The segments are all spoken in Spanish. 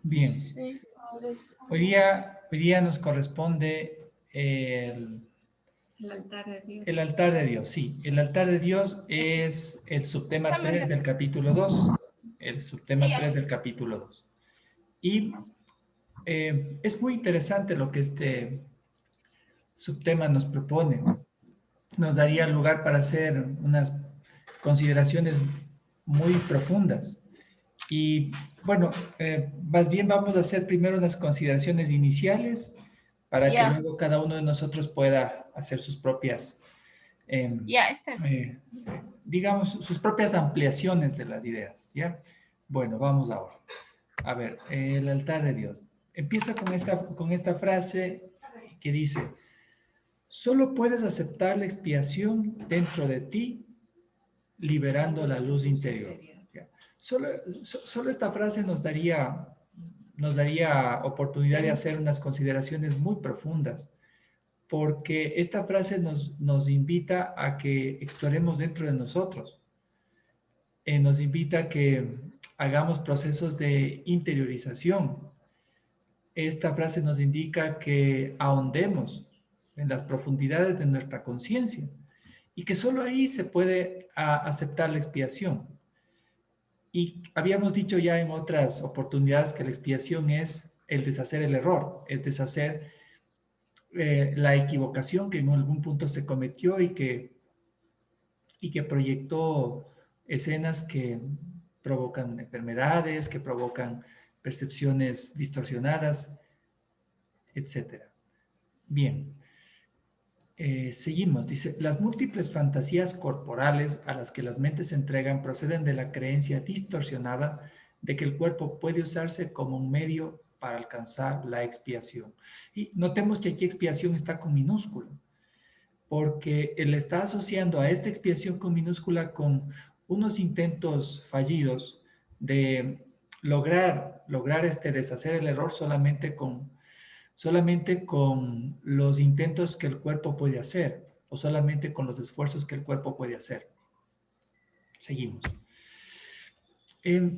Bien, Sí, ahora es hoy día nos corresponde el altar de el Dios. altar de Dios. Sí, el altar de Dios es el subtema 3 del capítulo 2. El subtema 3 del capítulo 2. Y es muy interesante lo que este subtema nos propone. Nos daría lugar para hacer unas consideraciones muy profundas. Y bueno, más bien vamos a hacer primero unas consideraciones iniciales para que Ya, luego cada uno de nosotros pueda hacer sus propias, eh, ya, este. eh, digamos, sus propias ampliaciones de las ideas, ¿ya? Bueno, vamos ahora. A ver, el altar de Dios. Empieza con esta frase que dice, solo puedes aceptar la expiación dentro de ti, liberando la luz interior. ¿Ya? Solo, solo esta frase nos daría oportunidad de hacer unas consideraciones muy profundas, porque esta frase nos invita a que exploremos dentro de nosotros, nos invita a que hagamos procesos de interiorización. Esta frase nos indica que ahondemos en las profundidades de nuestra conciencia y que solo ahí se puede aceptar la expiación. Y habíamos dicho ya en otras oportunidades que la expiación es el deshacer el error, es deshacer la equivocación que en algún punto se cometió y que proyectó escenas que provocan enfermedades, que provocan percepciones distorsionadas, etcétera. Bien, seguimos. Dice, las múltiples fantasías corporales a las que las mentes se entregan proceden de la creencia distorsionada de que el cuerpo puede usarse como un medio para alcanzar la expiación. Y notemos que aquí expiación está con minúscula, porque él está asociando a esta expiación con minúscula con unos intentos fallidos de lograr deshacer el error solamente con los intentos que el cuerpo puede hacer o solamente con los esfuerzos que el cuerpo puede hacer. Seguimos.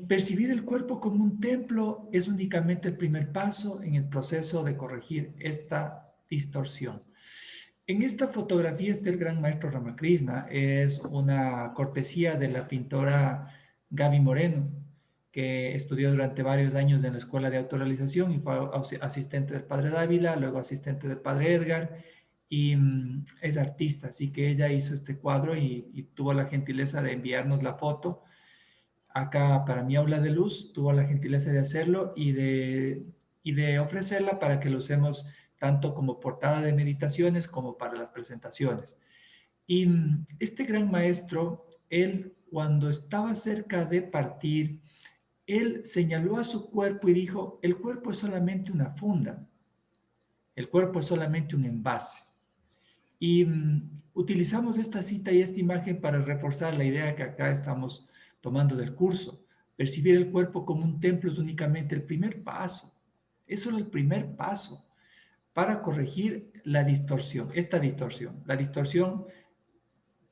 Percibir el cuerpo como un templo es únicamente el primer paso en el proceso de corregir esta distorsión. En esta fotografía está el gran maestro Ramakrishna, es una cortesía de la pintora Gaby Moreno, que estudió durante varios años en la Escuela de Autorrealización y fue asistente del padre Dávila, luego asistente del padre Edgar, y es artista, así que ella hizo este cuadro y tuvo la gentileza de enviarnos la foto. Acá para mi aula de luz tuvo la gentileza de hacerlo y de ofrecerla para que lo usemos tanto como portada de meditaciones como para las presentaciones. Y este gran maestro, él cuando estaba cerca de partir, él señaló a su cuerpo y dijo, el cuerpo es solamente una funda, el cuerpo es solamente un envase. Y utilizamos esta cita y esta imagen para reforzar la idea que acá estamos tomando del curso. Percibir el cuerpo como un templo es únicamente el primer paso. Es solo el primer paso para corregir la distorsión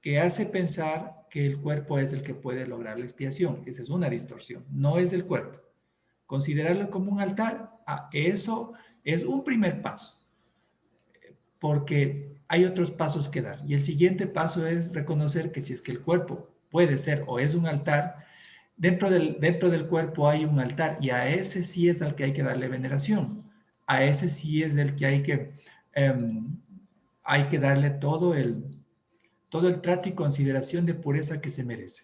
que hace pensar que el cuerpo es el que puede lograr la expiación. Esa es una distorsión, no es el cuerpo. Considerarlo como un altar, eso es un primer paso, porque hay otros pasos que dar. Y el siguiente paso es reconocer que si es que el cuerpo puede ser o es un altar, dentro del cuerpo hay un altar y a ese sí es al que hay que darle veneración. A ese sí es del que hay que darle todo el trato y consideración de pureza que se merece.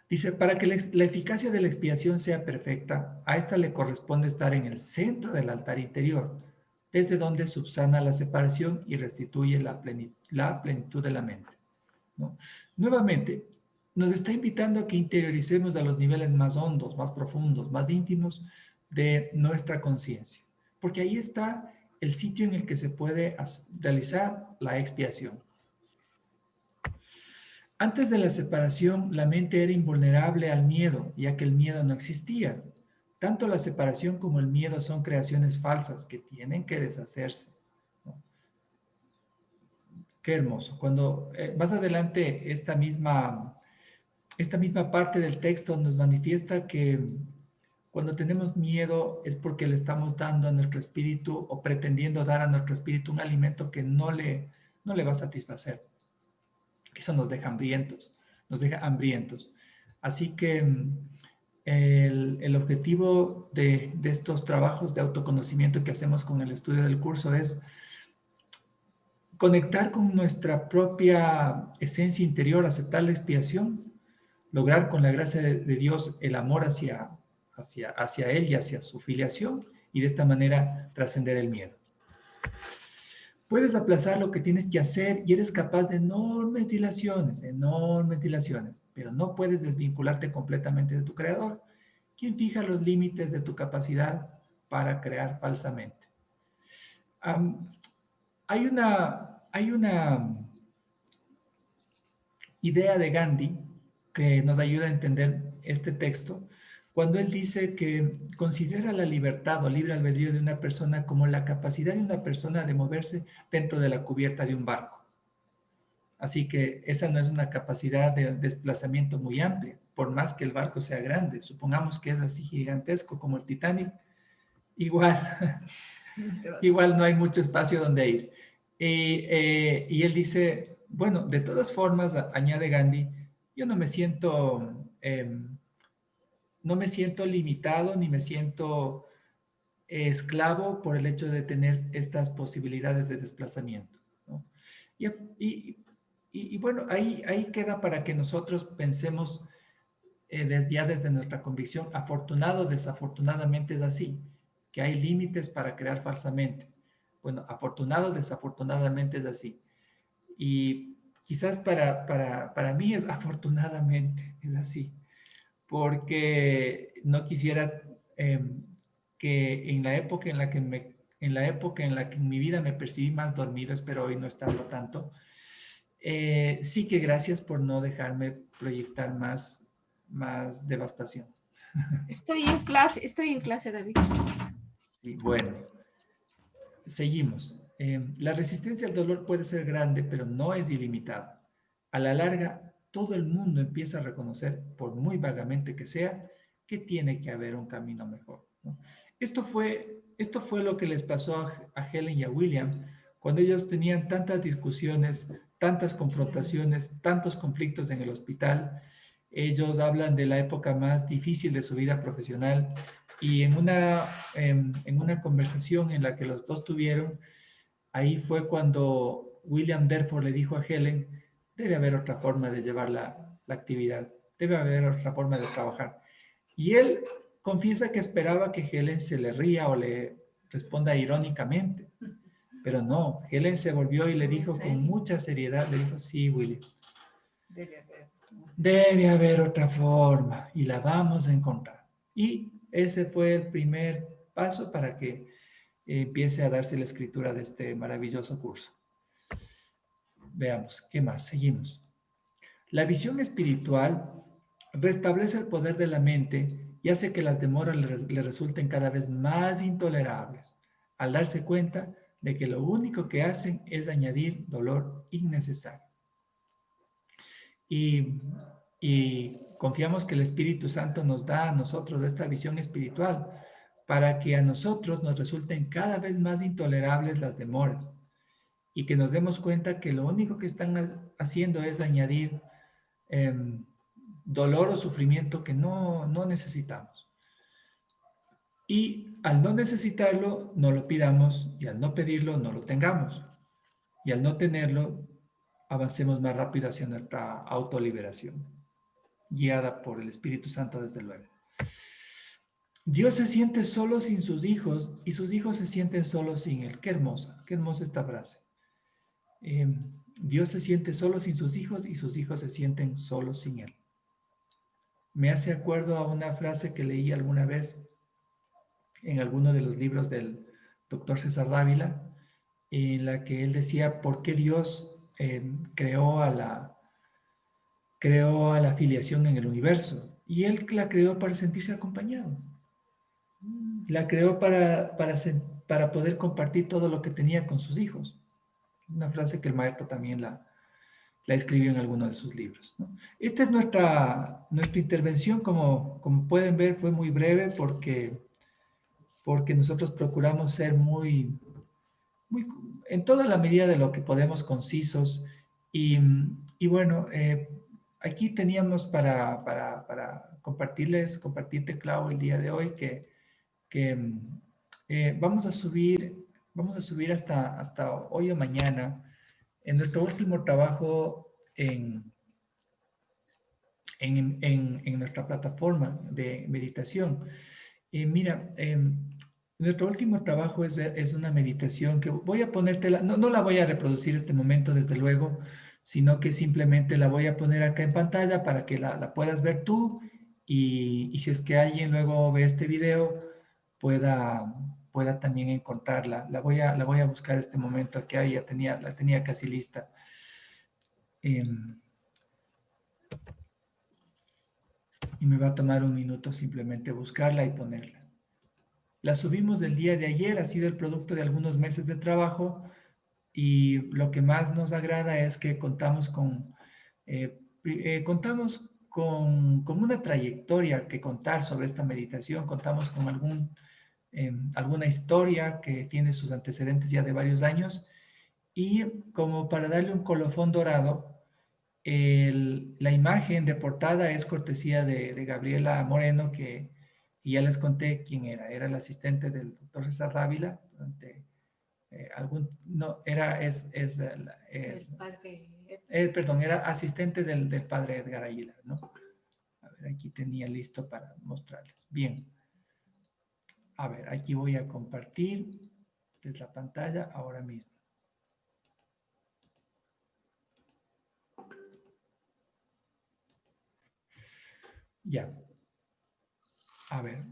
Dice, para que la eficacia de la expiación sea perfecta, a esta le corresponde estar en el centro del altar interior, desde donde subsana la separación y restituye la plenitud de la mente, ¿no? Nuevamente, nos está invitando a que interioricemos a los niveles más hondos, más profundos, más íntimos de nuestra conciencia, porque ahí está el sitio en el que se puede realizar la expiación. Antes de la separación, la mente era invulnerable al miedo, ya que el miedo no existía. Tanto la separación como el miedo son creaciones falsas que tienen que deshacerse, ¿no? Qué hermoso. Cuando más adelante esta misma parte del texto nos manifiesta que Cuando tenemos miedo es porque le estamos dando a nuestro espíritu o pretendiendo dar a nuestro espíritu un alimento que no le va a satisfacer. Eso nos deja hambrientos, nos deja hambrientos. Así que el objetivo de estos trabajos de autoconocimiento que hacemos con el estudio del curso es conectar con nuestra propia esencia interior, aceptar la expiación, lograr con la gracia de Dios el amor hacia Él y hacia su filiación, y de esta manera trascender el miedo. Puedes aplazar lo que tienes que hacer y eres capaz de enormes dilaciones, pero no puedes desvincularte completamente de tu creador, quien fija los límites de tu capacidad para crear falsamente. Hay una idea de Gandhi que nos ayuda a entender este texto, cuando él dice que considera la libertad o libre albedrío de una persona como la capacidad de una persona de moverse dentro de la cubierta de un barco. Así que esa no es una capacidad de desplazamiento muy amplia, por más que el barco sea grande. Supongamos que es así gigantesco como el Titanic, igual no hay mucho espacio donde ir. Y él dice, bueno, de todas formas, añade Gandhi, yo no me siento limitado ni me siento esclavo por el hecho de tener estas posibilidades de desplazamiento, ¿no? Y bueno, ahí queda para que nosotros pensemos desde nuestra convicción, afortunado, desafortunadamente es así, que hay límites para crear falsamente. Bueno, afortunado, desafortunadamente es así. Y quizás para mí es afortunadamente, es así, porque no quisiera que en la época en la que en mi vida me percibí más dormido, espero hoy no estarlo tanto, sí que gracias por no dejarme proyectar más devastación. Estoy en clase, David. Sí, bueno, seguimos. La resistencia al dolor puede ser grande, pero no es ilimitada. A la larga, todo el mundo empieza a reconocer, por muy vagamente que sea, que tiene que haber un camino mejor, ¿no? Esto fue lo que les pasó a Helen y a William cuando ellos tenían tantas discusiones, tantas confrontaciones, tantos conflictos en el hospital. Ellos hablan de la época más difícil de su vida profesional y en una conversación en la que los dos tuvieron, ahí fue cuando William Derford le dijo a Helen, debe haber otra forma de llevar la actividad, debe haber otra forma de trabajar. Y él confiesa que esperaba que Helen se le ría o le responda irónicamente, pero no, Helen se volvió y le dijo con mucha seriedad, le dijo, sí, William, debe haber otra forma y la vamos a encontrar. Y ese fue el primer paso para que empiece a darse la escritura de este maravilloso curso. Veamos, ¿qué más? Seguimos. La visión espiritual restablece el poder de la mente y hace que las demoras le resulten cada vez más intolerables, al darse cuenta de que lo único que hacen es añadir dolor innecesario. Y confiamos que el Espíritu Santo nos da a nosotros esta visión espiritual para que a nosotros nos resulten cada vez más intolerables las demoras y que nos demos cuenta que lo único que están haciendo es añadir dolor o sufrimiento que no necesitamos. Y al no necesitarlo, no lo pidamos, y al no pedirlo, no lo tengamos. Y al no tenerlo, avancemos más rápido hacia nuestra autoliberación, guiada por el Espíritu Santo, desde luego. Dios se siente solo sin sus hijos y sus hijos se sienten solos sin Él. Qué hermosa esta frase. Dios se siente solo sin sus hijos y sus hijos se sienten solos sin Él. Me hace acuerdo a una frase que leí alguna vez en alguno de los libros del doctor César Dávila, en la que él decía por qué Dios creó a la filiación en el universo. Y él la creó para sentirse acompañado. La creó para poder compartir todo lo que tenía con sus hijos. Una frase que el maestro también la la escribió en alguno de sus libros, ¿no? Esta es nuestra intervención, como pueden ver, fue muy breve porque nosotros procuramos ser muy, en toda la medida de lo que podemos, concisos. Y bueno, aquí teníamos para compartirte, Clau, el día de hoy, que vamos a subir hasta hoy o mañana en nuestro último trabajo en nuestra plataforma de meditación. Mira, nuestro último trabajo es una meditación que voy a ponértela, no la voy a reproducir este momento, desde luego, sino que simplemente la voy a poner acá en pantalla para que la puedas ver tú, y si es que alguien luego ve este video, pueda también encontrarla. La voy a buscar este momento, que ahí la tenía casi lista. Y me va a tomar un minuto simplemente buscarla y ponerla. La subimos del día de ayer, ha sido el producto de algunos meses de trabajo, y lo que más nos agrada es que contamos con una trayectoria que contar sobre esta meditación. Contamos con alguna historia que tiene sus antecedentes ya de varios años, y como para darle un colofón dorado, la imagen de portada es cortesía de Gabriela Moreno, que ya les conté quién era. Era el asistente del doctor César Dávila durante no, El padre. perdón, era asistente del padre Edgar Aguilar, ¿no? A ver, aquí tenía listo para mostrarles. Bien. A ver, aquí voy a compartir desde la pantalla ahora mismo. Ya. A ver.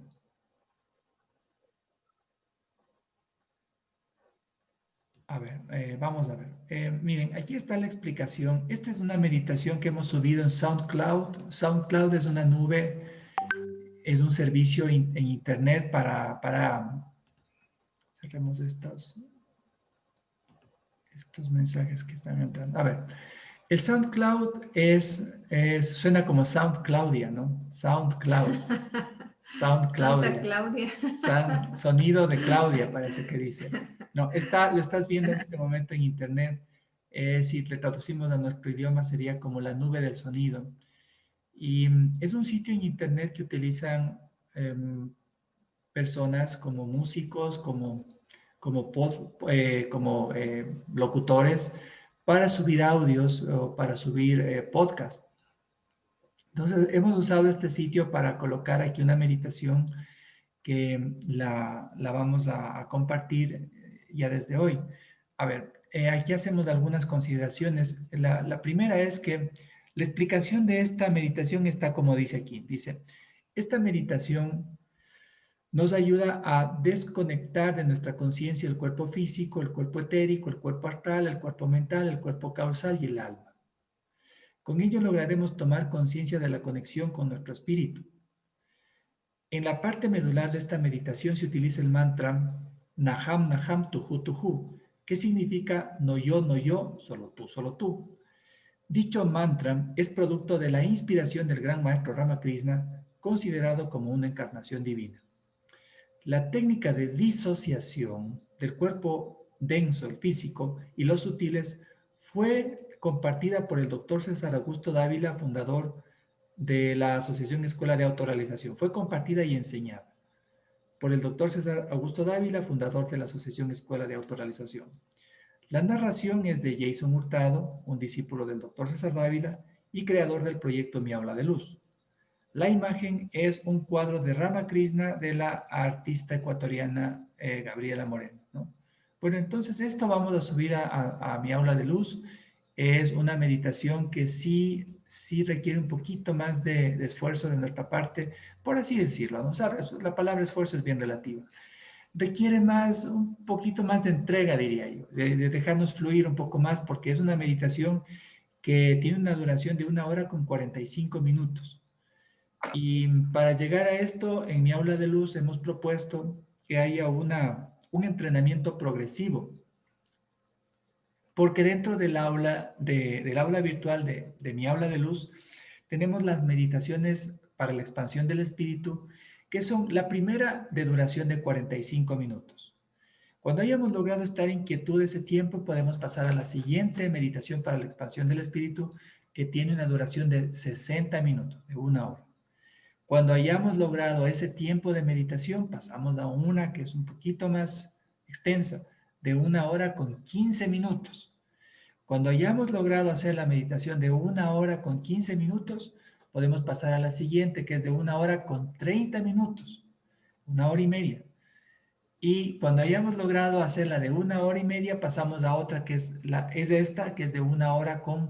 A ver, vamos a ver. Miren, aquí está la explicación. Esta es una meditación que hemos subido en SoundCloud. SoundCloud es una nube, es un servicio en internet cerremos estos mensajes que están entrando. A ver, el SoundCloud suena como SoundClaudia, ¿no? SoundCloud. Santa SoundClaudia. Claudia. Sonido de Claudia, parece que dice. No, lo estás viendo en este momento en internet. Si le traducimos a nuestro idioma, sería como la nube del sonido. Y es un sitio en internet que utilizan personas como músicos, como locutores, para subir audios o para subir podcasts. Entonces, hemos usado este sitio para colocar aquí una meditación que la vamos a compartir ya desde hoy. A ver, aquí hacemos algunas consideraciones. La primera es que la explicación de esta meditación está como dice aquí. Dice, esta meditación nos ayuda a desconectar de nuestra conciencia el cuerpo físico, el cuerpo etérico, el cuerpo astral, el cuerpo mental, el cuerpo causal y el alma. Con ello lograremos tomar conciencia de la conexión con nuestro espíritu. En la parte medular de esta meditación se utiliza el mantra Naham Naham Tuhu Tuhu, que significa no yo, solo tú, solo tú. Dicho mantra es producto de la inspiración del gran maestro Ramakrishna, considerado como una encarnación divina. La técnica de disociación del cuerpo denso, el físico, y los sutiles fue compartida por el doctor César Augusto Dávila, fundador de la Asociación Escuela de Autorrealización. Fue compartida y enseñada por el doctor César Augusto Dávila, fundador de la Asociación Escuela de Autorrealización. La narración es de Jason Hurtado, un discípulo del doctor César Dávila y creador del proyecto Mi Aula de Luz. La imagen es un cuadro de Ramakrishna de la artista ecuatoriana Gabriela Moreno, ¿no? Bueno, entonces esto vamos a subir a Mi Aula de Luz. Es una meditación que sí requiere un poquito más de esfuerzo de nuestra parte, por así decirlo, ¿no? O sea, la palabra esfuerzo es bien relativa. Requiere un poquito más de entrega, diría yo, de dejarnos fluir un poco más, porque es una meditación que tiene una duración de 1 hora con 45 minutos. Y para llegar a esto, en Mi Aula de Luz hemos propuesto que haya un entrenamiento progresivo. porque dentro del aula, del aula virtual de mi aula de luz, tenemos las meditaciones para la expansión del espíritu, que son la primera de duración de 45 minutos. Cuando hayamos logrado estar en quietud ese tiempo, podemos pasar a la siguiente meditación para la expansión del espíritu, que tiene una duración de 60 minutos, de 1 hora. Cuando hayamos logrado ese tiempo de meditación, pasamos a una que es un poquito más extensa, de 1 hora con 15 minutos. Cuando hayamos logrado hacer la meditación de 1 hora con 15 minutos, podemos pasar a la siguiente, que es de 1 hora con 30 minutos, 1 hora y media. Y cuando hayamos logrado hacerla de 1 hora y media, pasamos a otra que es esta, que es de 1 hora con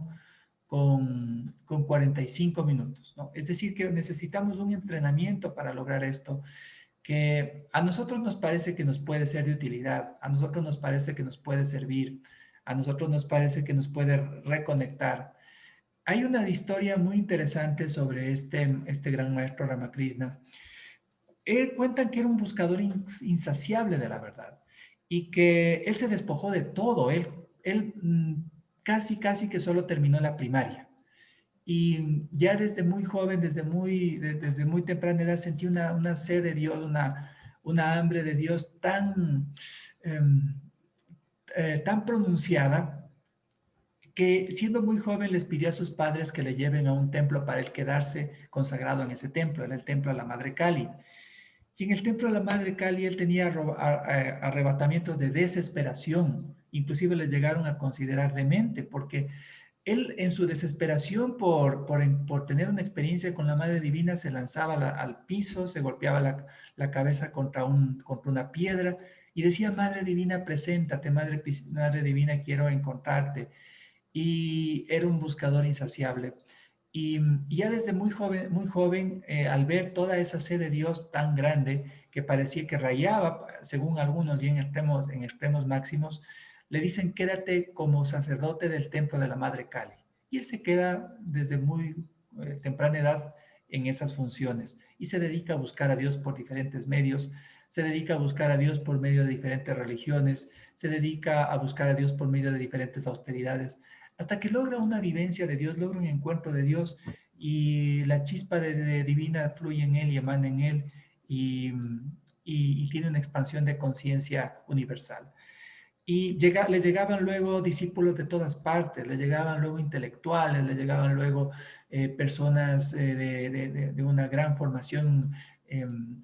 45 minutos, ¿no? Es decir, que necesitamos un entrenamiento para lograr esto, que a nosotros nos parece que nos puede ser de utilidad, a nosotros nos parece que nos puede servir, a nosotros nos parece que nos puede reconectar. Hay una historia muy interesante sobre este gran maestro Ramakrishna. Él cuentan que era un buscador insaciable de la verdad y que él se despojó de todo. Él casi que solo terminó la primaria. Y ya desde muy joven, desde muy temprana edad, sentí una sed de Dios, una hambre de Dios em, tan pronunciada, que siendo muy joven les pidió a sus padres que le lleven a un templo para él quedarse consagrado en ese templo, era el templo de la Madre Kali. Y en el templo de la Madre Kali él tenía arrebatamientos de desesperación, inclusive les llegaron a considerar demente, porque él en su desesperación por tener una experiencia con la Madre Divina se lanzaba al piso, se golpeaba la cabeza contra una piedra y decía, Madre Divina, preséntate, Madre Divina, quiero encontrarte. Y era un buscador insaciable. Y ya desde muy joven al ver toda esa sed de Dios tan grande que parecía que rayaba, según algunos y en extremos máximos, le dicen, quédate como sacerdote del templo de la Madre Kali. Y él se queda desde muy temprana edad en esas funciones y se dedica a buscar a Dios por diferentes medios, se dedica a buscar a Dios por medio de diferentes religiones, se dedica a buscar a Dios por medio de diferentes austeridades, hasta que logra una vivencia de Dios, logra un encuentro de Dios y la chispa de divina fluye en él y emana en él y, y tiene una expansión de conciencia universal. Y les llegaban luego discípulos de todas partes, les llegaban luego intelectuales, les llegaban luego personas de una gran formación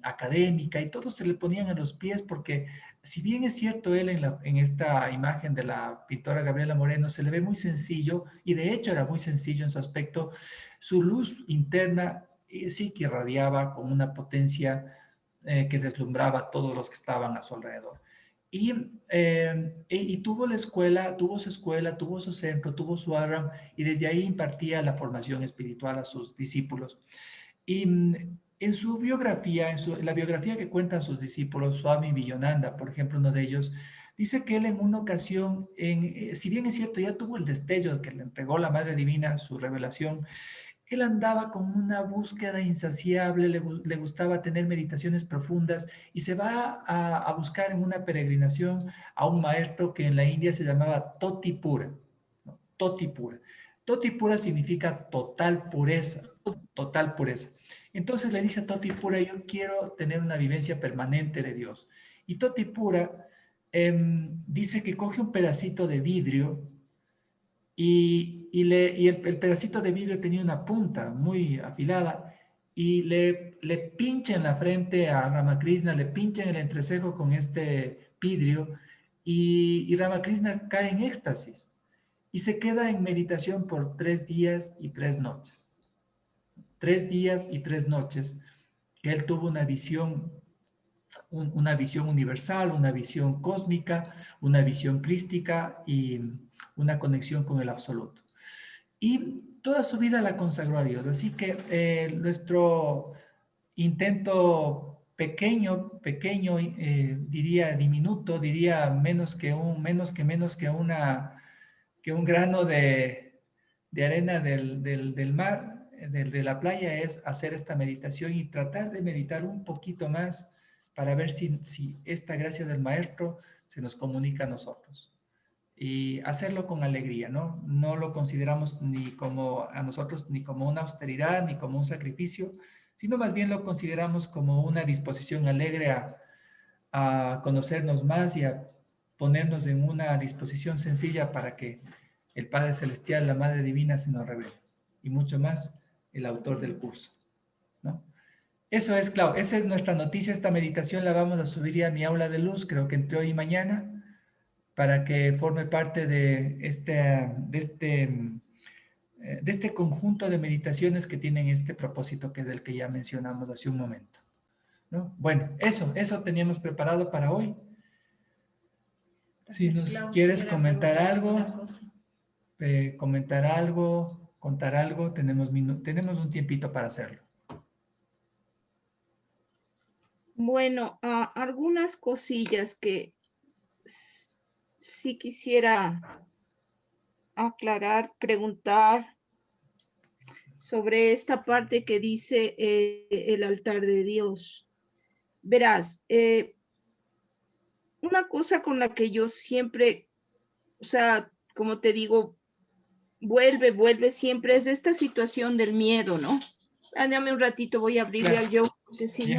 académica y todos se le ponían a los pies porque si bien es cierto él en esta imagen de la pintora Gabriela Moreno se le ve muy sencillo y de hecho era muy sencillo en su aspecto, su luz interna sí que irradiaba con una potencia que deslumbraba a todos los que estaban a su alrededor. Y tuvo la escuela, tuvo su escuela, tuvo su centro, tuvo su ashram y desde ahí impartía la formación espiritual a sus discípulos. Y en su biografía, la biografía que cuentan sus discípulos, Swami Vivekananda, por ejemplo, uno de ellos, dice que él en una ocasión, si bien es cierto, ya tuvo el destello que le entregó la Madre Divina, su revelación, él andaba con una búsqueda insaciable, le gustaba tener meditaciones profundas y se va a buscar en una peregrinación a un maestro que en la India se llamaba Toti Pura, ¿no? Toti Pura. Toti Pura significa total pureza, total pureza. Entonces le dice a Toti Pura, yo quiero tener una vivencia permanente de Dios. Y Toti Pura dice que coge un pedacito de vidrio y el pedacito de vidrio tenía una punta muy afilada y le pincha en la frente a Ramakrishna, le pincha en el entrecejo con este vidrio y Ramakrishna cae en éxtasis y se queda en meditación por 3 días y 3 noches. 3 días y 3 noches que él tuvo una visión universal, una visión cósmica, una visión crística y una conexión con el absoluto. Y toda su vida la consagró a Dios. Así que nuestro intento pequeño, diría diminuto, diría que un grano de arena del mar, de la playa, es hacer esta meditación y tratar de meditar un poquito más para ver si esta gracia del maestro se nos comunica a nosotros. y hacerlo con alegría, ¿no? No lo consideramos ni como a nosotros, ni como una austeridad, ni como un sacrificio, sino más bien lo consideramos como una disposición alegre a conocernos más y a ponernos en una disposición sencilla para que el Padre Celestial, la Madre Divina se nos revele. Y mucho más el autor del curso, ¿no? Eso es, Clau, esa es nuestra noticia. Esta meditación la vamos a subir ya a mi aula de luz, creo que entre hoy y mañana, para que forme parte de este conjunto de meditaciones que tienen este propósito, que es el que ya mencionamos hace un momento, ¿no? Bueno, eso teníamos preparado para hoy. Si nos quieres comentar algo, contar algo, tenemos un tiempito para hacerlo. Bueno, algunas cosillas que sí quisiera aclarar, preguntar sobre esta parte que dice el altar de Dios. Verás, una cosa con la que yo siempre, o sea, como te digo, vuelve siempre, es esta situación del miedo, ¿no? Dame un ratito, voy a abrirle al yo. Sí, sí.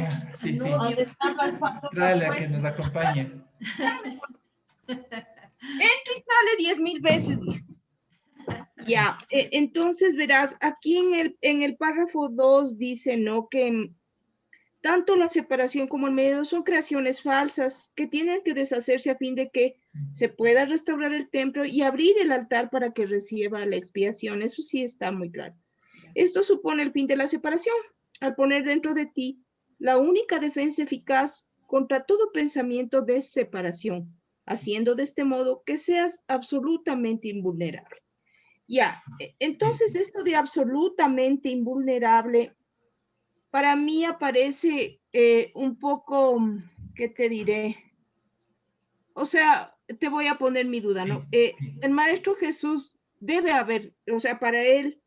Dale, a que nos acompañe. Entra y sale 10,000 veces. Ya, entonces verás, aquí en el párrafo 2 dice, ¿no? Que tanto la separación como el medio son creaciones falsas que tienen que deshacerse a fin de que se pueda restaurar el templo y abrir el altar para que reciba la expiación. Eso sí está muy claro. Esto supone el fin de la separación, al poner dentro de ti la única defensa eficaz contra todo pensamiento de separación, haciendo de este modo que seas absolutamente invulnerable. Ya, entonces esto de absolutamente invulnerable, para mí aparece un poco, ¿qué te diré? O sea, te voy a poner mi duda, ¿no? El Maestro Jesús debe haber, o sea, para él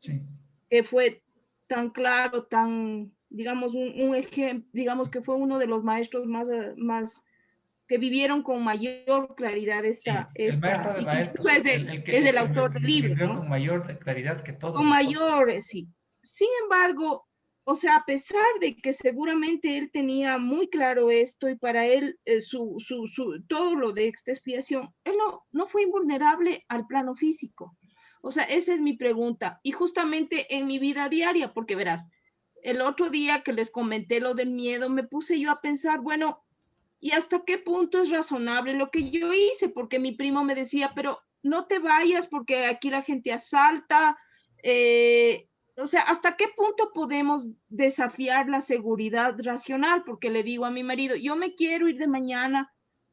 fue tan claro, tan, digamos, un ejemplo, digamos que fue uno de los maestros más que vivieron con mayor claridad el maestro de maestros, es el autor del libro, vivió ¿no? con mayor claridad que todos. Con mayor, sí. Sin embargo, o sea, a pesar de que seguramente él tenía muy claro esto y para él todo lo de esta expiación, él no fue invulnerable al plano físico. O sea, esa es mi pregunta. Y justamente en mi vida diaria, porque verás, el otro día que les comenté lo del miedo, me puse yo a pensar, bueno, ¿y hasta qué punto es razonable lo que yo hice? Porque mi primo me decía, pero no te vayas porque aquí la gente asalta. O sea, ¿hasta qué punto podemos desafiar la seguridad racional? Porque le digo a mi marido, yo me quiero ir de mañana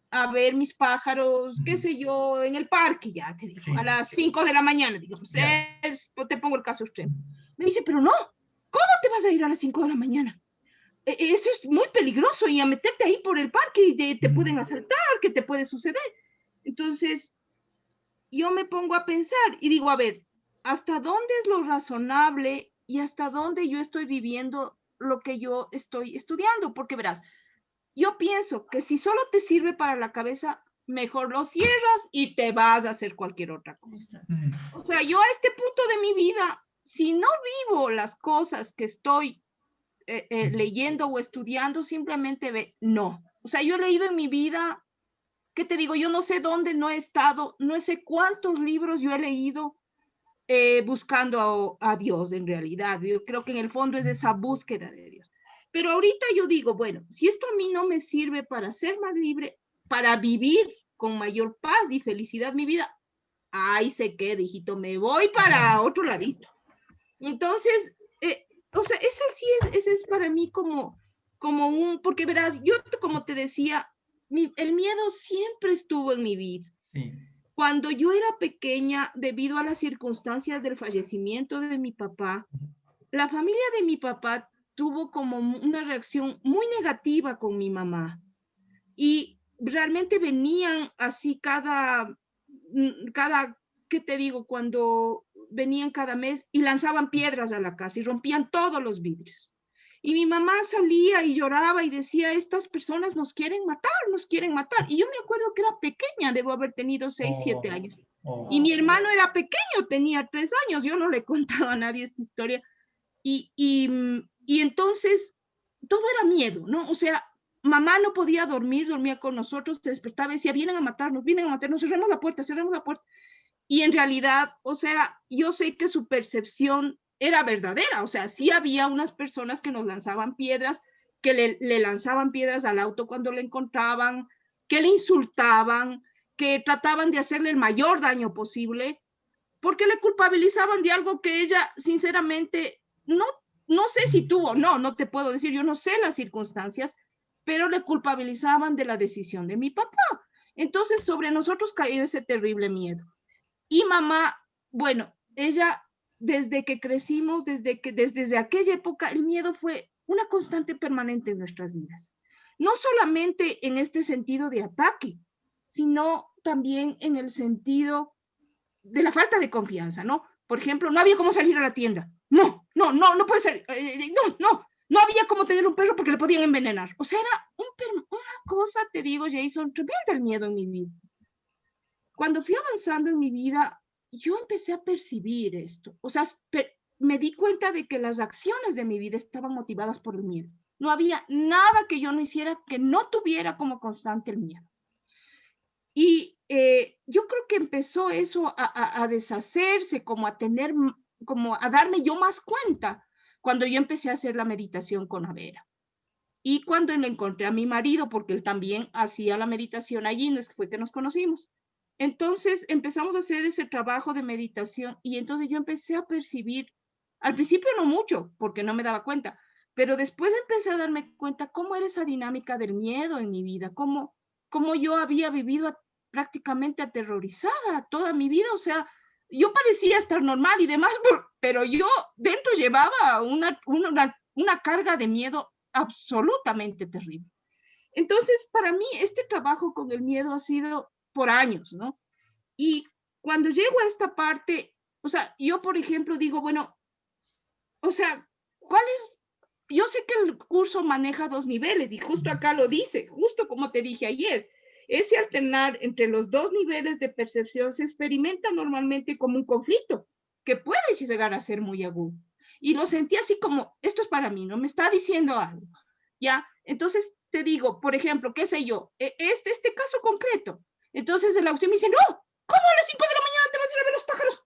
a ver mis pájaros, qué sé yo, en el parque, ya te digo, a las 5 de la mañana, digamos, te pongo el caso extremo. Me dice, pero no, ¿cómo te vas a ir a las 5 de la mañana? Eso es muy peligroso y a meterte ahí por el parque y te pueden asaltar, ¿qué te puede suceder? Entonces, yo me pongo a pensar y digo, a ver, ¿hasta dónde es lo razonable y hasta dónde yo estoy viviendo lo que yo estoy estudiando? Porque verás, yo pienso que si solo te sirve para la cabeza, mejor lo cierras y te vas a hacer cualquier otra cosa. O sea, yo a este punto de mi vida, si no vivo las cosas que estoy leyendo o estudiando, simplemente no. O sea, yo he leído en mi vida, ¿qué te digo? Yo no sé dónde no he estado, no sé cuántos libros yo he leído buscando a Dios en realidad. Yo creo que en el fondo es esa búsqueda de Dios. Pero ahorita yo digo, bueno, si esto a mí no me sirve para ser más libre, para vivir con mayor paz y felicidad mi vida, ahí se queda, hijito, me voy para otro ladito. Entonces, o sea, ese es para mí como porque verás, yo como te decía, el miedo siempre estuvo en mi vida. Sí. Cuando yo era pequeña, debido a las circunstancias del fallecimiento de mi papá, la familia de mi papá tuvo como una reacción muy negativa con mi mamá. Y realmente venían así ¿qué te digo? Cuando venían cada mes y lanzaban piedras a la casa y rompían todos los vidrios. Y mi mamá salía y lloraba y decía, estas personas nos quieren matar, nos quieren matar. Y yo me acuerdo que era pequeña, debo haber tenido 6, 7 años. Oh. Y mi hermano era pequeño, tenía 3 años, yo no le he contado a nadie esta historia. Y entonces todo era miedo, ¿no? O sea, mamá no podía dormir, dormía con nosotros, se despertaba y decía, vienen a matarnos, cerremos la puerta, cerremos la puerta. Y en realidad, o sea, yo sé que su percepción era verdadera, o sea, sí había unas personas que nos lanzaban piedras, que le lanzaban piedras al auto cuando le encontraban, que le insultaban, que trataban de hacerle el mayor daño posible, porque le culpabilizaban de algo que ella, sinceramente, no sé si tuvo, no te puedo decir, yo no sé las circunstancias, pero le culpabilizaban de la decisión de mi papá. Entonces, sobre nosotros cayó ese terrible miedo. Y mamá, bueno, ella, desde que crecimos, desde aquella época, el miedo fue una constante permanente en nuestras vidas. No solamente en este sentido de ataque, sino también en el sentido de la falta de confianza, ¿no? Por ejemplo, no había cómo salir a la tienda. No puede ser. No había cómo tener un perro porque le podían envenenar. O sea, era una cosa, te digo, Jason, tremenda el miedo en mi vida. Cuando fui avanzando en mi vida, yo empecé a percibir esto. O sea, me di cuenta de que las acciones de mi vida estaban motivadas por el miedo. No había nada que yo no hiciera que no tuviera como constante el miedo. Y yo creo que empezó eso a deshacerse, como a darme yo más cuenta cuando yo empecé a hacer la meditación con Avera. Y cuando le encontré a mi marido, porque él también hacía la meditación allí, no es que fue que nos conocimos. Entonces empezamos a hacer ese trabajo de meditación y entonces yo empecé a percibir, al principio no mucho, porque no me daba cuenta, pero después empecé a darme cuenta cómo era esa dinámica del miedo en mi vida, cómo yo había vivido prácticamente aterrorizada toda mi vida, o sea, yo parecía estar normal y demás, pero yo dentro llevaba una carga de miedo absolutamente terrible. Entonces, para mí, este trabajo con el miedo ha sido por años, ¿no? Y cuando llego a esta parte, o sea, yo, por ejemplo, digo, bueno, o sea, ¿cuál es? Yo sé que el curso maneja 2 niveles y justo acá lo dice, justo como te dije ayer, ese alternar entre los 2 niveles de percepción se experimenta normalmente como un conflicto que puede llegar a ser muy agudo. Y lo sentí así como, esto es para mí, ¿no? Me está diciendo algo, ¿ya? Entonces te digo, por ejemplo, qué sé yo, este caso concreto. Entonces el auxiliar me dice, no, ¿cómo a las 5 de la mañana te vas a ir a ver los pájaros?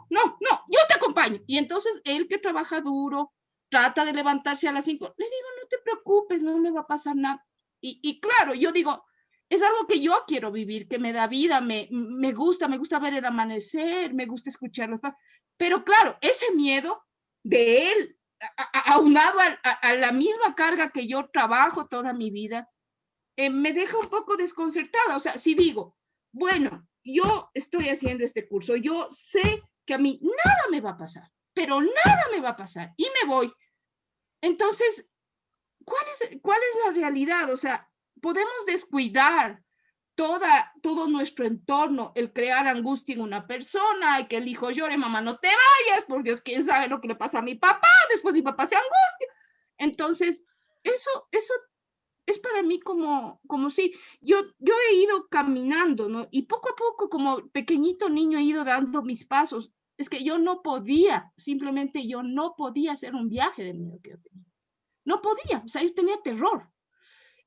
No, yo te acompaño. Y entonces él que trabaja duro, trata de levantarse a las 5, le digo, no te preocupes, no me va a pasar nada. Y claro, yo digo, es algo que yo quiero vivir, que me da vida, me gusta ver el amanecer, me gusta escuchar los pájaros. Pero claro, ese miedo de él, aunado a la misma carga que yo trabajo toda mi vida, me deja un poco desconcertada. O sea, si digo, bueno, yo estoy haciendo este curso, yo sé que a mí nada me va a pasar, pero nada me va a pasar y me voy. Entonces, ¿cuál es la realidad? O sea, podemos descuidar todo nuestro entorno, el crear angustia en una persona, que el hijo llore, mamá, no te vayas, por Dios, quién sabe lo que le pasa a mi papá, después mi papá se angustia. Entonces, eso es para mí como si yo he ido caminando, ¿no? Y poco a poco, como pequeñito niño, he ido dando mis pasos. Es que yo no podía, simplemente yo no podía hacer un viaje de miedo que yo tenía. No podía, o sea, yo tenía terror.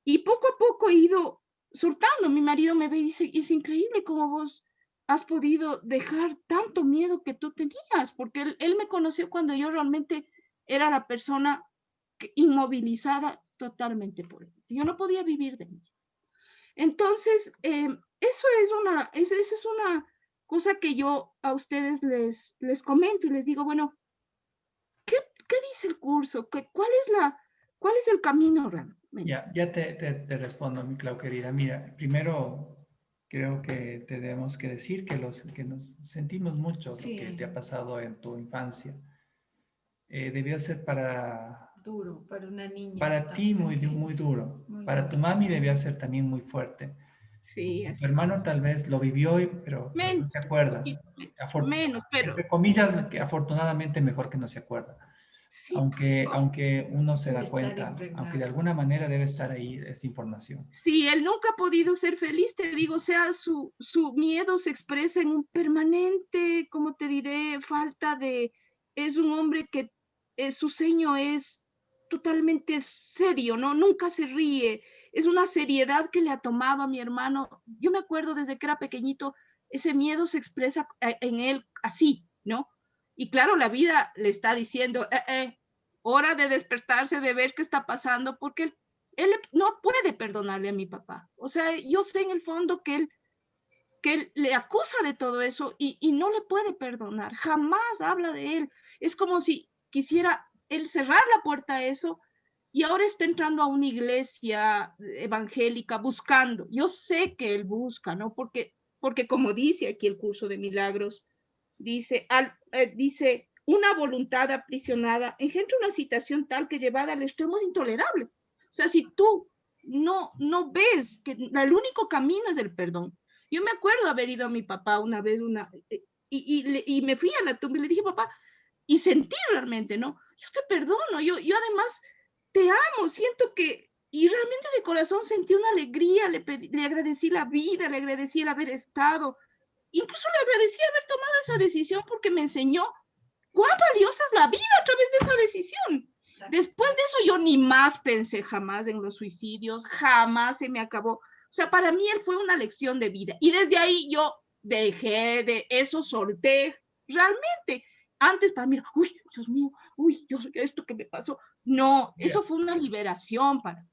Y poco a poco he ido soltando. Mi marido me ve y dice, es increíble cómo vos has podido dejar tanto miedo que tú tenías, porque él me conoció cuando yo realmente era la persona inmovilizada totalmente por él. Yo no podía vivir de mí. Entonces, esa es una cosa que yo a ustedes les comento y les digo, bueno, ¿qué dice el curso? ¿Cuál es el camino realmente? Ya te respondo, mi Clau querida. Mira, primero creo que tenemos que decir que nos sentimos mucho Sí. lo que te ha pasado en tu infancia. Debió ser duro, para una niña. Para ti muy duro. Muy Para duro. tu mami debió ser también muy fuerte. Sí, Tu hermano tal vez lo vivió, pero no menos, se acuerda. menos, pero Entre comillas, que afortunadamente mejor que no se acuerda. Sí, pues, aunque uno se Debe da estar cuenta, aunque de impregnado. alguna manera debe estar ahí esa información. sí, él nunca ha podido ser feliz, te digo, o sea, su miedo se expresa en un permanente, como te diré, falta de, es un hombre que su ceño es totalmente serio, ¿no? Nunca se ríe, es una seriedad que le ha tomado a mi hermano. Yo me acuerdo desde que era pequeñito, ese miedo se expresa en él así, ¿no? Y claro, la vida le está diciendo, hora de despertarse, de ver qué está pasando, porque él no puede perdonarle a mi papá. O sea, yo sé en el fondo que él le acusa de todo eso y no le puede perdonar. Jamás habla de él. Es como si quisiera él cerrar la puerta a eso y ahora está entrando a una iglesia evangélica buscando. Yo sé que él busca, ¿no? Porque como dice aquí el curso de milagros, dice, una voluntad aprisionada engendra una situación tal que llevada al extremo es intolerable. O sea, si tú no ves que el único camino es el perdón. Yo me acuerdo haber ido a mi papá una vez, y me fui a la tumba y le dije, papá, y sentí realmente, ¿no? Yo te perdono, yo además te amo, siento que, y realmente de corazón sentí una alegría, le agradecí la vida, le agradecí el haber estado, incluso le agradecí haber tomado esa decisión porque me enseñó cuán valiosa es la vida a través de esa decisión. Después de eso yo ni más pensé jamás en los suicidios, jamás se me acabó. O sea, para mí él fue una lección de vida. Y desde ahí yo dejé de eso, solté realmente. Antes para mí, uy, Dios mío, uy, Dios, esto que me pasó. No, Mira, eso fue una liberación para,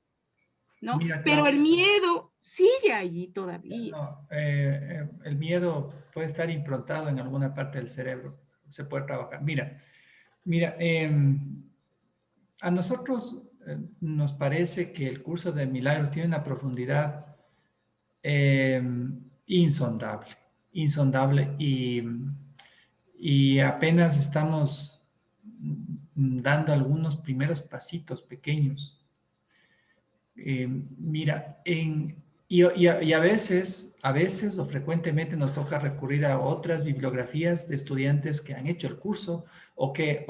¿no? mira, Pero el Claudia, miedo sigue allí todavía. no, el miedo puede estar improntado en alguna parte del cerebro, se puede trabajar. Mira, a nosotros nos parece que el curso de milagros tiene una profundidad eh, insondable, insondable y apenas estamos dando algunos primeros pasitos pequeños. Mira, a veces o frecuentemente nos toca recurrir a otras bibliografías de estudiantes que han hecho el curso o que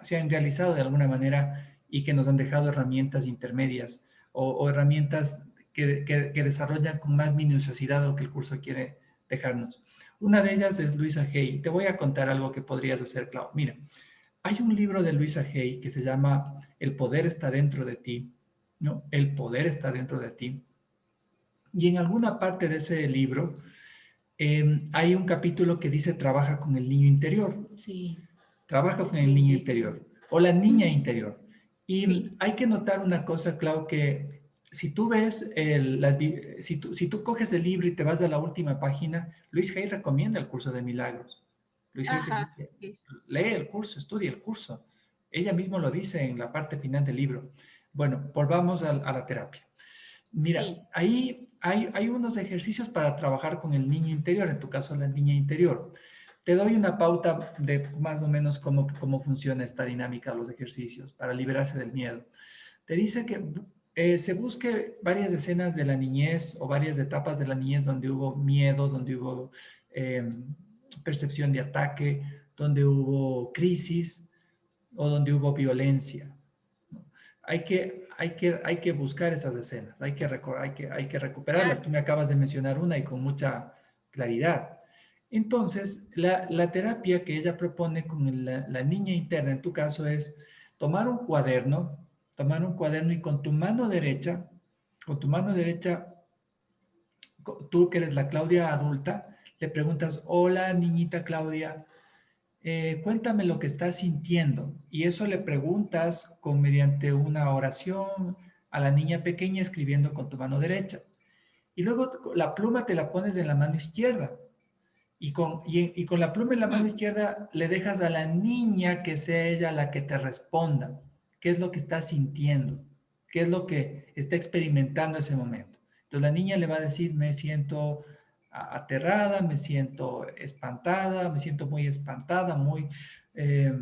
se han realizado de alguna manera y que nos han dejado herramientas intermedias o herramientas que desarrollan con más minuciosidad lo que el curso quiere dejarnos. Una de ellas es Luisa Hay. Te voy a contar algo que podrías hacer, Clau. Mira, hay un libro de Luisa Hay que se llama El poder está dentro de ti, ¿no? El poder está dentro de ti. Y en alguna parte de ese libro hay un capítulo que dice trabaja con el niño interior. Sí, Trabaja es con el niño lindísimo. interior o la niña interior. Y Sí, hay que notar una cosa, Clau, que si tú ves, si tú coges el libro y te vas a la última página, Luis Hay recomienda el curso de milagros. Luis Hay te Ajá, dice, sí, sí, sí. lee el curso, estudia el curso. Ella misma lo dice en la parte final del libro. Bueno, volvamos a la terapia. Mira, Sí. ahí hay unos ejercicios para trabajar con el niño interior, en tu caso la niña interior. Te doy una pauta de más o menos cómo funciona esta dinámica de los ejercicios para liberarse del miedo. Te dice que se busque varias escenas de la niñez o varias etapas de la niñez donde hubo miedo, donde hubo eh, percepción de ataque, donde hubo crisis o donde hubo violencia. ¿No? Hay que buscar esas escenas, hay que recuperarlas. Claro. Tú me acabas de mencionar una y con mucha claridad. Entonces, la terapia que ella propone con la niña interna, en tu caso, es tomar un cuaderno, y con tu mano derecha, tú que eres la Claudia adulta, le preguntas, hola niñita Claudia, cuéntame lo que estás sintiendo. Y eso le preguntas mediante una oración a la niña pequeña escribiendo con tu mano derecha. Y luego la pluma te la pones en la mano izquierda. Y con la pluma en la mano izquierda le dejas a la niña que sea ella la que te responda. ¿Qué es lo que está sintiendo? ¿Qué es lo que está experimentando en ese momento? Entonces la niña le va a decir, me siento aterrada, me siento espantada, me siento muy espantada, eh,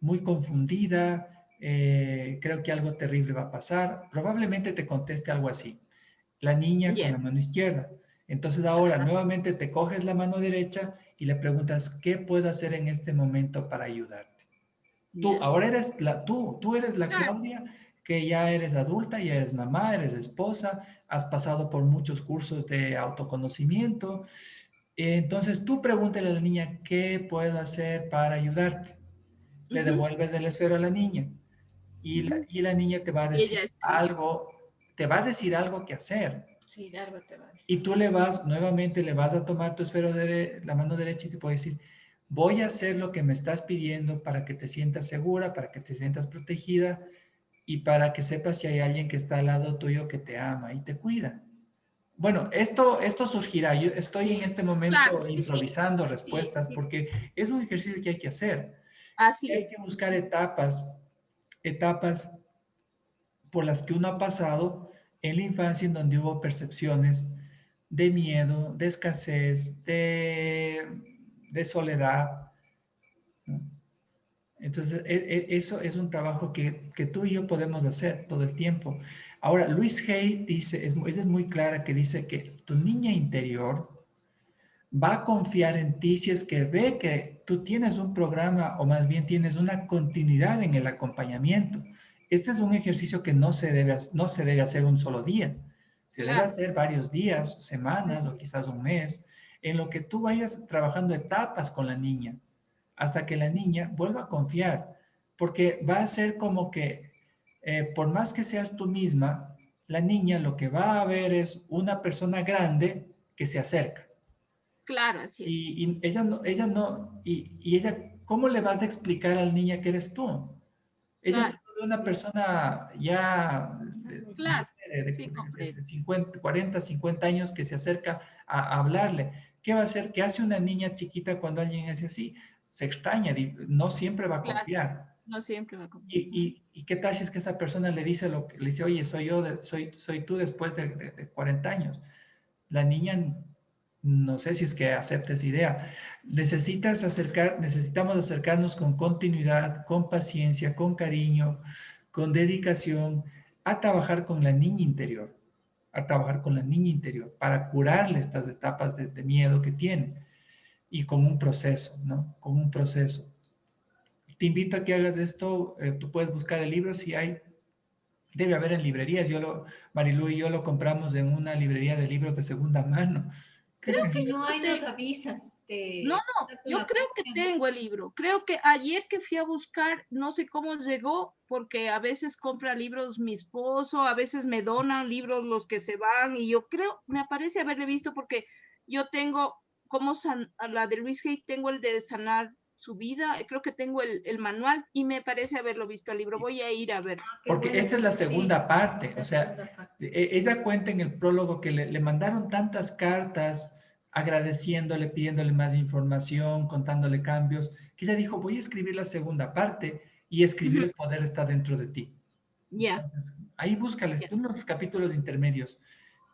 muy confundida, creo que algo terrible va a pasar. Probablemente te conteste algo así. La niña con la Yeah. mano izquierda. Entonces ahora Ajá. nuevamente te coges la mano derecha y le preguntas, ¿qué puedo hacer en este momento para ayudarte? Tú Ya. ahora eres tú eres la Claro. Claudia que ya eres adulta, ya eres mamá, eres esposa, has pasado por muchos cursos de autoconocimiento. Entonces tú pregúntale a la niña, ¿qué puedo hacer para ayudarte? Le Ujú, devuelves el esfero a la niña ujú. y la niña te va a Y decir ella escribe. algo, te va a decir algo que hacer. Sí, de algo te va a Y decir. tú le vas, nuevamente le vas a tomar tu esfero de la mano derecha y te puede decir, voy a hacer lo que me estás pidiendo para que te sientas segura, para que te sientas protegida y para que sepas si hay alguien que está al lado tuyo que te ama y te cuida. Bueno, esto surgirá. Yo estoy en Sí, este Claro, momento sí, sí, improvisando sí, respuestas sí. porque es un ejercicio que hay que hacer. Así Hay que es. buscar etapas por las que uno ha pasado en la infancia en donde hubo percepciones de miedo, de escasez, de soledad, ¿no? Entonces, eso es un trabajo que tú y yo podemos hacer todo el tiempo. Ahora, Luis Hay dice, es muy clara que dice que tu niña interior va a confiar en ti si es que ve que tú tienes un programa o más bien tienes una continuidad en el acompañamiento. Este es un ejercicio que no se debe hacer un solo día. Se debe Claro, hacer varios días, semanas o así es. quizás un mes, en lo que tú vayas trabajando etapas con la niña hasta que la niña vuelva a confiar, porque va a ser como que por más que seas tú misma, la niña lo que va a ver es una persona grande que se acerca. Claro, así es. Y ella no, y ella, ¿cómo le vas a explicar a la niña que eres tú? Ella Claro, solo ve una persona ya adulta. claro. Sí, de comprendo. 50, 40, 50 años que se acerca a hablarle. ¿Qué va a hacer? ¿Qué hace una niña chiquita cuando alguien hace así? Se extraña, no siempre va a Claro, confiar. no siempre va a comer. ¿Y qué tal si es que esa persona le dice lo que le dice, oye, soy yo, soy tú después de 40 años? La niña no sé si es que acepta esa idea. Necesitamos acercarnos con continuidad, con paciencia, con cariño, con dedicación, a trabajar con la niña interior, a trabajar con la niña interior para curarle estas etapas de miedo que tiene y con un proceso, ¿no? Con un proceso. Te invito a que hagas esto, tú puedes buscar el libro si hay, debe haber en librerías. Marilu y yo lo compramos en una librería de libros de segunda mano. Creo Creo Y que si que yo no lo hay, nos tengo. avisas. No, Te no, contacto yo la creo que copia. tengo el libro. Creo que ayer que fui a buscar, no sé cómo llegó, porque a veces compra libros mi esposo, a veces me donan libros los que se van, y yo creo, me parece haberle visto porque yo tengo, a la de Luis Hay, tengo el de sanar su vida, creo que tengo el manual y me parece haberlo visto el libro. Voy a ir a ver. Ah, qué porque bueno, esta es la porque sí, segunda parte, o la sea, segunda parte. ella cuenta en el prólogo que le mandaron tantas cartas agradeciéndole, pidiéndole más información, contándole cambios, que ella dijo, voy a escribir la segunda parte y escribir Ujú. el poder está dentro de ti. Ya, Entonces, ahí búscales, ya, tú los capítulos intermedios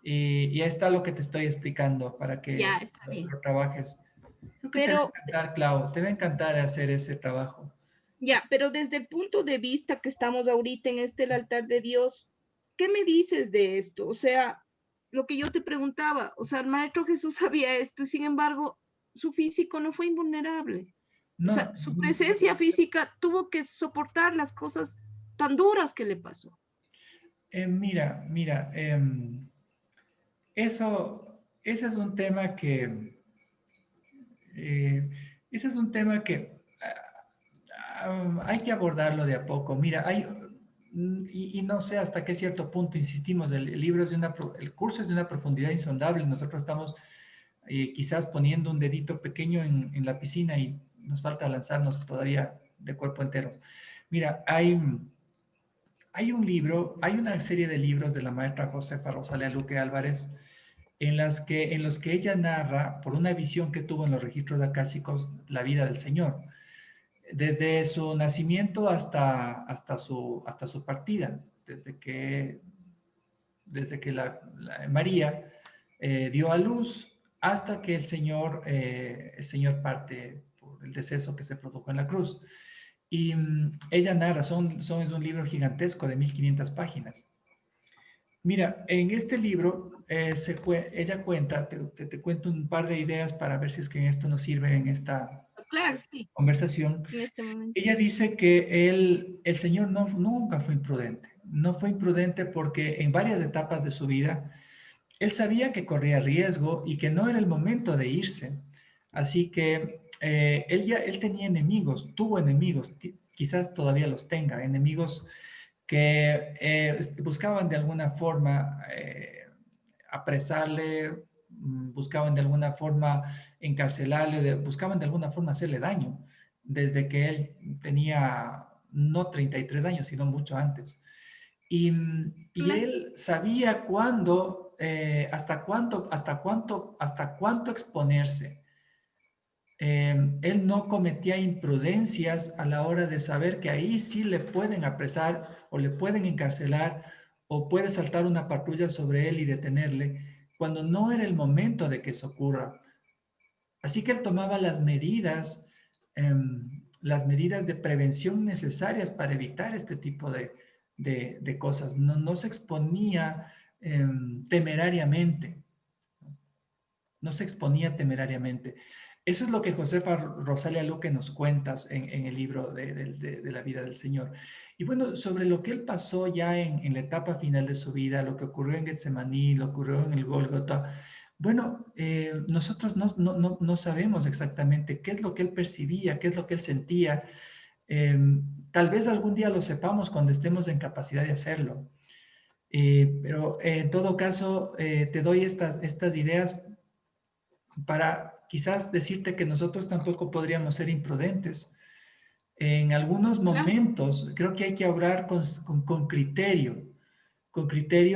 y ahí está lo que te estoy explicando para ya, que está bien. lo trabajes. Creo que te va a Pero encantar, Clau, te va a encantar hacer ese trabajo. ya, pero desde el punto de vista que estamos ahorita en el altar de Dios, ¿qué me dices de esto? O sea, lo que yo te preguntaba, o sea, el Maestro Jesús sabía esto y sin embargo, su físico no fue invulnerable. O sea, No, su presencia física tuvo que soportar las cosas tan duras que le pasó. mira, ese es un tema eh, ese es un tema que hay que abordarlo de a poco. Mira, y no sé hasta qué cierto punto insistimos, el libro es el curso es de una profundidad insondable. Nosotros estamos quizás poniendo un dedito pequeño en la piscina y nos falta lanzarnos todavía de cuerpo entero. Mira, hay un libro, hay una serie de libros de la maestra Josefa Rosalia Luque Álvarez en los que ella narra, por una visión que tuvo en los registros acásicos, la vida del Señor, desde su nacimiento hasta su partida, desde que María dio a luz hasta que el Señor parte por el deceso que se produjo en la cruz. Y ella narra, es un libro gigantesco de 1500 páginas. Mira, en este libro ella cuenta, te cuento un par de ideas para ver si es que en esto nos sirve en claro, sí, conversación. en este momento. Ella dice que el Señor nunca fue imprudente. No fue imprudente porque en varias etapas de su vida, él sabía que corría riesgo y que no era el momento de irse. Así que él tenía enemigos, tuvo enemigos, quizás todavía los tenga, enemigos que buscaban de alguna forma apresarle, buscaban de alguna forma encarcelarle, buscaban de alguna forma hacerle daño, desde que él tenía no 33 años, sino mucho antes. Y Claro, él sabía cuándo, hasta cuánto exponerse. Él no cometía imprudencias a la hora de saber que ahí sí le pueden apresar o le pueden encarcelar o puede saltar una patrulla sobre él y detenerle cuando no era el momento de que eso ocurra. Así que él tomaba las medidas de prevención necesarias para evitar este tipo de cosas. No se exponía temerariamente, no se exponía temerariamente. Eso es lo que Josefa Rosalia Luque nos cuenta en el libro de la vida del Señor. Y bueno, sobre lo que él pasó ya en la etapa final de su vida, lo que ocurrió en Getsemaní, lo que ocurrió en el Gólgota, bueno, nosotros no sabemos exactamente qué es lo que él percibía, qué es lo que él sentía. Eh, Tal vez algún día lo sepamos cuando estemos en capacidad de hacerlo. Pero en todo caso, te doy estas ideas para quizás decirte que nosotros tampoco podríamos ser imprudentes. En algunos claro, momentos creo que hay que obrar con criterio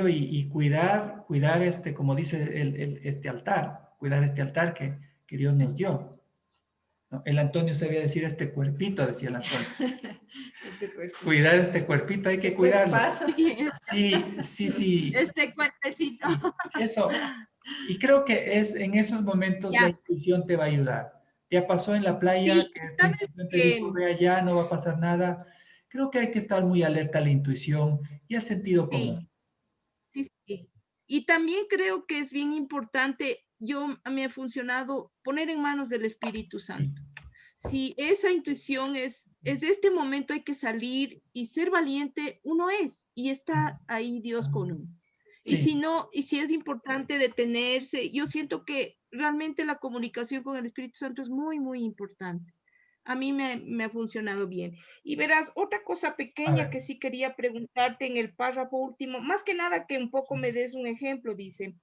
y cuidar este, como dice este altar, cuidar este altar que Dios nos dio, ¿no? El Antonio sabía decir este cuerpito, decía el Antonio. Este cuerpito. Cuidar este cuerpito, hay que Este cuidarlo. cuerpazo. sí, Sí, sí, sí, este cuerpecito. sí, eso. Y creo que en esos momentos la Ya, intuición te va a ayudar. Ya pasó en la playa sí, que tu sabes intuición te dijo, que ve allá, no va a pasar nada. Creo que hay que estar muy alerta a la intuición y al sentido común. sí, sí, sí. Y también creo que es bien importante, a mí ha funcionado poner en manos del Espíritu Sí, Santo. Si esa intuición es de este momento hay que salir y ser valiente, uno es, y está ahí Dios con uno. Y sí, si no, y si es importante detenerse, yo siento que realmente la comunicación con el Espíritu Santo es muy, muy importante. A mí me ha funcionado bien. Y verás, otra cosa a pequeña ver, que sí quería preguntarte en el párrafo último, más que nada que un poco me des un ejemplo, dice,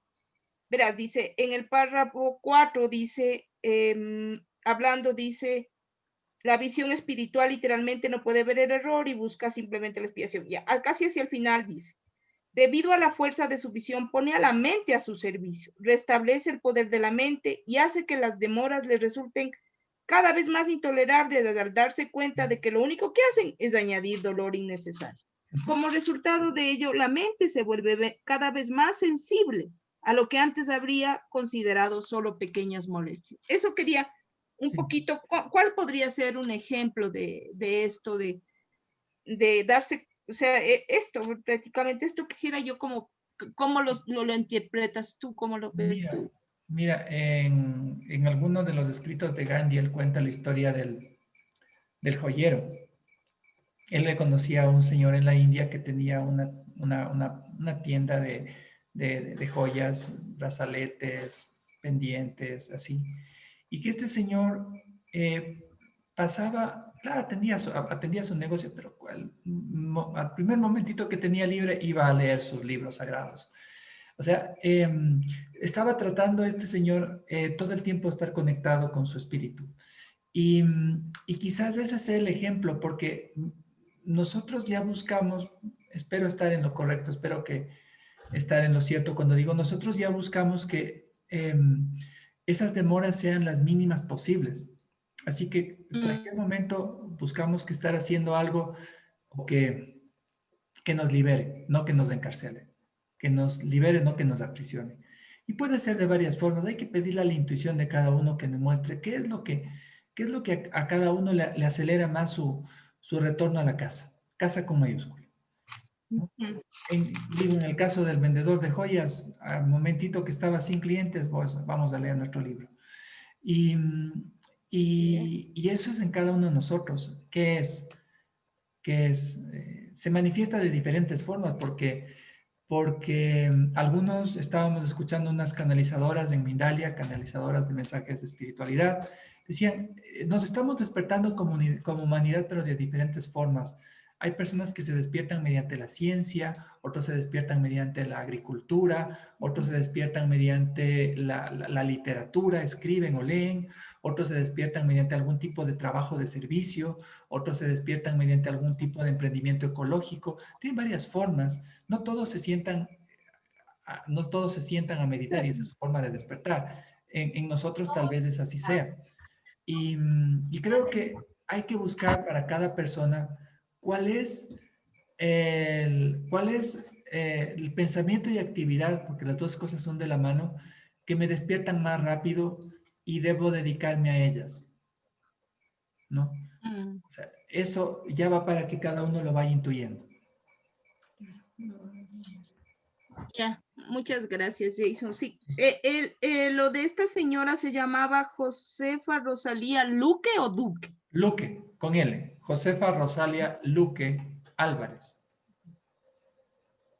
verás, dice, en el párrafo 4 dice, hablando, dice, la visión espiritual literalmente no puede ver el error y busca simplemente la expiación. Ya, casi hacia el final dice, debido a la fuerza de su visión, pone a la mente a su servicio, restablece el poder de la mente y hace que las demoras le resulten cada vez más intolerables al darse cuenta de que lo único que hacen es añadir dolor innecesario. Como resultado de ello, la mente se vuelve cada vez más sensible a lo que antes habría considerado solo pequeñas molestias. Eso quería un sí. poquito, ¿cuál podría ser un ejemplo de esto, de darse, o sea, esto, prácticamente esto quisiera yo como, ¿cómo lo interpretas tú? ¿Cómo lo ves Mira, tú? mira, en alguno de los escritos de Gandhi, él cuenta la historia del joyero. Él le conocía a un señor en la India que tenía una tienda de joyas, brazaletes, pendientes, así. Y que este señor eh, pasaba, claro, atendía su negocio, pero al primer momentito que tenía libre iba a leer sus libros sagrados. O sea, estaba tratando este señor todo el tiempo estar conectado con su espíritu. Y quizás ese sea el ejemplo, porque nosotros ya buscamos, espero estar en lo correcto, espero que estar en lo cierto cuando digo, nosotros ya buscamos que esas demoras sean las mínimas posibles. Así que en cualquier Mm, momento buscamos que estar haciendo algo que, que nos libere, no que nos encarcele, que nos libere, no que nos aprisione. Y puede ser de varias formas. Hay que pedirle a la intuición de cada uno que demuestre qué es lo que a cada uno le acelera más su retorno a la casa, casa con mayúscula, ¿no? mm, Digo, en el caso del vendedor de joyas, al momentito que estaba sin clientes, pues vamos a leer nuestro libro. Y, Y eso es en cada uno de nosotros. ¿Qué es? Se manifiesta de diferentes formas porque algunos estábamos escuchando unas canalizadoras en Mindalia, canalizadoras de mensajes de espiritualidad, decían, nos estamos despertando como humanidad, pero de diferentes formas. Hay personas que se despiertan mediante la ciencia, otros se despiertan mediante la agricultura, otros se despiertan mediante la literatura, escriben o leen, otros se despiertan mediante algún tipo de trabajo de servicio, otros se despiertan mediante algún tipo de emprendimiento ecológico. Tienen varias formas. No todos se sientan a meditar y esa es su forma de despertar. En nosotros tal vez es así sea. Y creo que hay que buscar para cada persona cuál es el pensamiento y actividad, porque las dos cosas son de la mano, que me despiertan más rápido y debo dedicarme a ellas, ¿no? O sea, eso ya va para que cada uno lo vaya intuyendo. Ya, muchas gracias, Jason. Sí, lo de esta señora se llamaba Josefa Rosalía Luque o Duque. Luque, con L. Josefa Rosalia Luque Álvarez.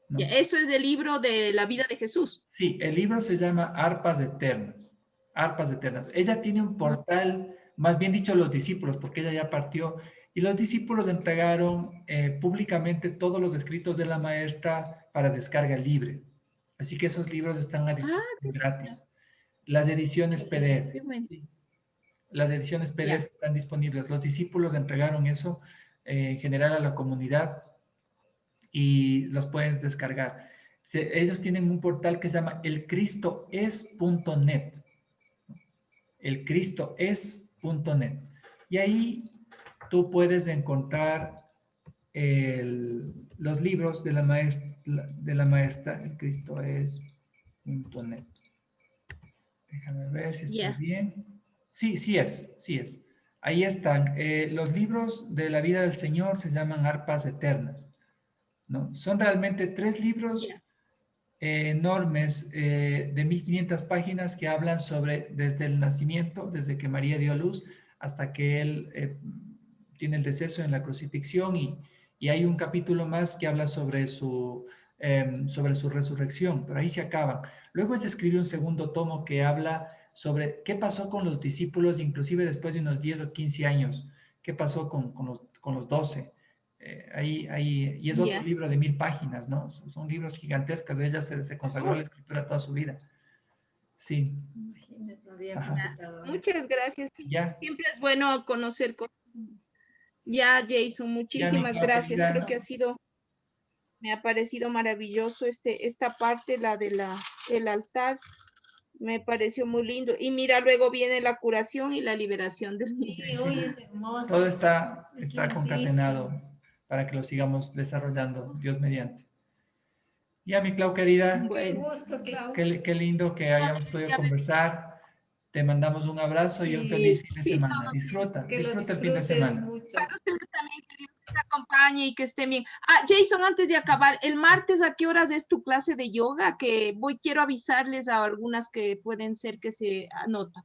¿No? Ya, eso es del libro de la vida de Jesús. Sí, el libro se llama Arpas Eternas. Arpas Eternas. Ella tiene un portal, más bien dicho, los discípulos, porque ella ya partió, y los discípulos entregaron públicamente todos los escritos de la maestra para descarga libre. Así que esos libros están a disposición gratis. Las ediciones PDF. Bueno. Sí. Las ediciones PDF están disponibles. Los discípulos entregaron eso en general a la comunidad y los pueden descargar. Ellos tienen un portal que se llama elcristoes.net. Elcristoes.net. Y ahí tú puedes encontrar los libros de la maestra elcristoes.net. Déjame ver si estoy bien. Sí, sí es. Ahí están. Los libros de la vida del Señor se llaman Arpas Eternas, ¿no? Son realmente 3 libros enormes de 1500 páginas que hablan sobre desde el nacimiento, desde que María dio a luz hasta que él tiene el deceso en la crucifixión y hay un capítulo más que habla sobre su resurrección, pero ahí se acaban. Luego se escribe un segundo tomo que habla sobre qué pasó con los discípulos, inclusive después de unos 10 o 15 años, qué pasó con los 12. Y es otro libro de 1000 páginas, ¿no? Son libros gigantescos. Ella se consagró a la escritura toda su vida. Sí. Muchas gracias. Siempre es bueno conocer cosas. Ya, Jason, muchísimas gracias. Creo que me ha parecido maravilloso esta parte, la del altar. Me pareció muy lindo. Y mira, luego viene la curación y la liberación del niño. Sí, hoy es hermoso. Todo está concatenado para que lo sigamos desarrollando, Dios mediante. Ya, mi Clau querida. Bueno. Qué gusto, Clau. Qué lindo que hayamos podido conversar. Te mandamos un abrazo y un feliz fin de semana. Disfruta el fin de semana. Mucho. Para ustedes también, que Dios les acompañe y que estén bien. Jason, antes de acabar, el martes, ¿a qué horas es tu clase de yoga? Que quiero avisarles a algunas que pueden ser que se anotan.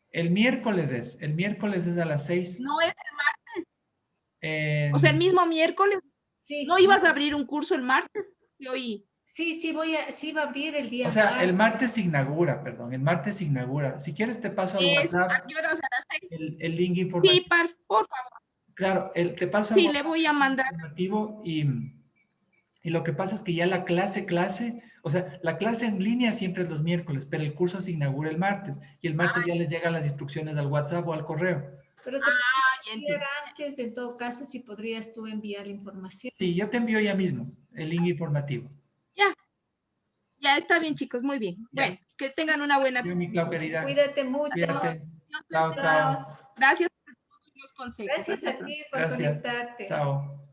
El miércoles es a las 6. No es el martes. O sea, el mismo miércoles. Sí, ¿no ibas a abrir un curso el martes? Hoy. Sí, va a abrir el día. O sea, martes. El martes se inaugura. Si quieres te paso al WhatsApp. ¿A qué horas? A las 6. El link informativo. Sí, por favor. Claro, te paso al WhatsApp. Sí, le voy a mandar. Informativo y lo que pasa es que ya la clase, o sea, la clase en línea siempre es los miércoles, pero el curso se inaugura el martes y el martes ya les llegan las instrucciones al WhatsApp o al correo. Pero te enviar antes, en todo caso, si podrías tú enviar información. Sí, yo te envío ya mismo el link informativo. Ya está bien, chicos, muy bien. Ya. Bueno, que tengan una buena tarde. Cuídate mucho. Cuídate. Chao. Gracias por todos los consejos. Gracias a ti por conectarte. Chao.